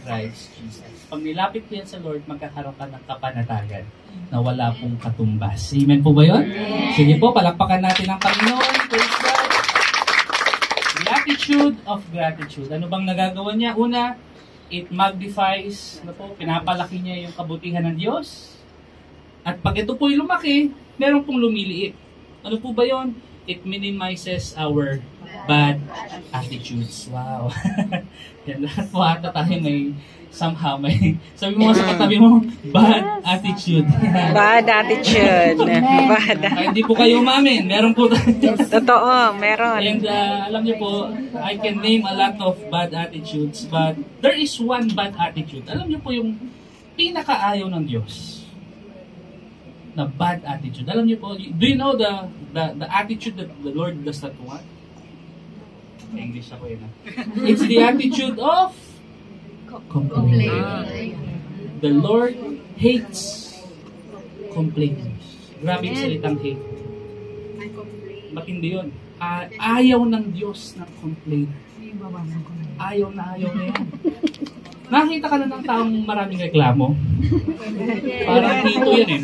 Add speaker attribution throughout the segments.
Speaker 1: Christ Jesus. Pag nilapit ko yan sa Lord, magkakaroon ka ng kapanatagan na wala pong katumbas. Amen po ba yun? Sige po, palakpakan natin ang Panginoon. Praise God. The attitude of gratitude. Ano bang nagagawa niya? Una, it magnifies, pinapalaki niya yung kabutihan ng Diyos. At pag ito po'y lumaki, meron pong lumiliit. Ano po ba yun? It minimizes our bad attitudes. Wow. Yan, lahat po ata tayo may somehow may sabi mo sa katabi mo, bad attitude.
Speaker 2: Bad attitude. Bad.
Speaker 1: Hindi po kayo umamin. Meron po tayo.
Speaker 2: Totoo, meron.
Speaker 1: And alam niyo po, I can name a lot of bad attitudes, but there is one bad attitude. Alam niyo po yung pinakaayaw ng Diyos na bad attitude. Alam niyo po, do you know the attitude that the Lord does not want? English ako yun. It's the attitude of complaining. The Lord hates complainers. Grabe yung salitang hate. Matindi yun. Ayaw ng Diyos ng complaint. Ayaw na yan. Nakita ka na ng taong maraming reklamo? Parang dito yan eh.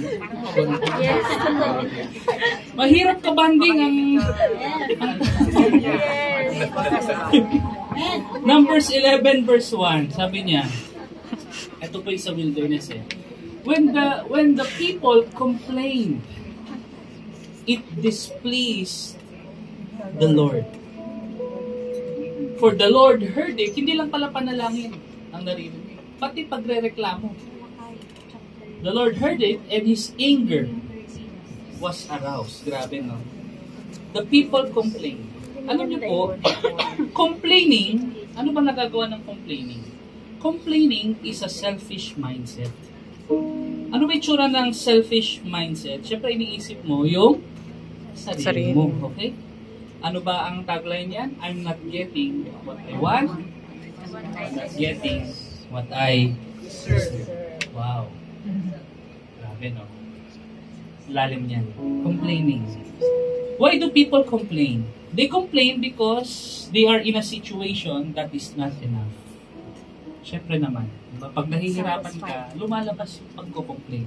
Speaker 3: Yes.
Speaker 1: Mahirap ka banding ang Numbers 11 verse 1, sabi niya, ito po yung sa wilderness eh. When the people complained, it displeased the Lord. For the Lord heard it, hindi lang pala panalangin ang narinig, pati pagre-reklamo. The Lord heard it and His anger was aroused. Grabe, no? The people complained. Alam niyo po, complaining, ano ba nagagawa ng complaining? Complaining is a selfish mindset. Ano ba itsura ng selfish mindset? Siyempre, iniisip mo yung sarili mo. Okay? Ano ba ang tagline niyan? I'm not getting what I want. I'm not getting what I deserve. Wow. Grabe, no? Lalim niyan. Complaining. Why do people complain? They complain because they are in a situation that is not enough. Siyempre naman, pag nahihirapan ka, lumalabas yung pagko-complain.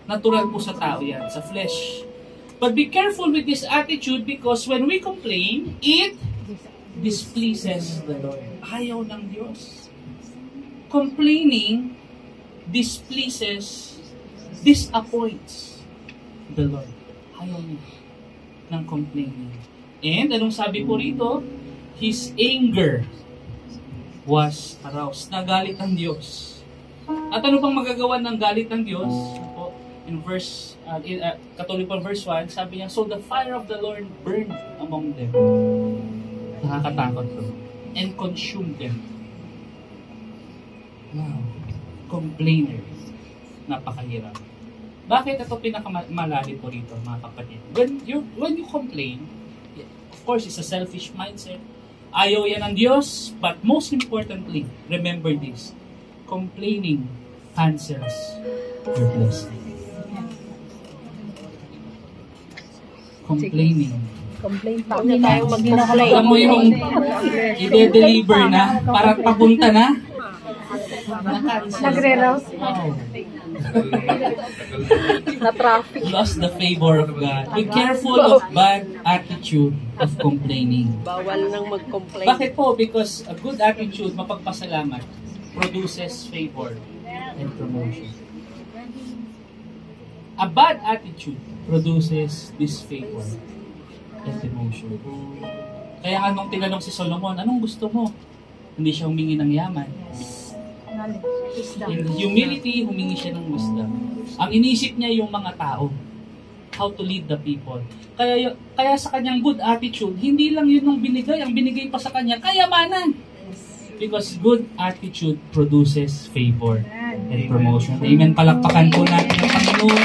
Speaker 1: Natural po sa tao yan, sa flesh. But be careful with this attitude because when we complain, it displeases the Lord. Ayaw ng Diyos. Complaining displeases, disappoints the Lord. Ayaw niya ng complaining. And anong sabi po rito? His anger was aroused. Nagalit ang Diyos. At ano pang magagawa ng galit ng Diyos? In verse, Katuloy pa verse 1, sabi niya, so the fire of the Lord burned among them. Nakakatakot to. And consumed them. Wow. Complainers. Napakahirap. Bakit ito pinakamalalim po rito, mga kapatid? When you complain, of course, it's a selfish mindset. Ayaw yan ng Diyos, but most importantly, remember this, complaining cancels your blessing. Complaining.
Speaker 3: Complain pa. Huwag na tayong mag-complain.
Speaker 1: Alam mo yung i-deliver na, para papunta na,
Speaker 3: nagre-rouse. Na-traffic.
Speaker 1: Lost the favor of God. Be careful of bad attitude of complaining.
Speaker 2: Bawal nang mag-complain.
Speaker 1: Bakit po? Because a good attitude, mapagpasalamat, produces favor and promotion. A bad attitude produces disfavor and demotion. Kaya anong tinanong si Solomon, anong gusto mo? Hindi siya humingi ng yaman. In humility, humingi siya ng wisdom. Ang inisip niya yung mga tao. How to lead the people. Kaya sa kanyang good attitude, hindi lang yun ang binigay pa sa kanya, kayamanan. Because good attitude produces favor and promotion. Amen. Palakpakan po natin ang Panginoon.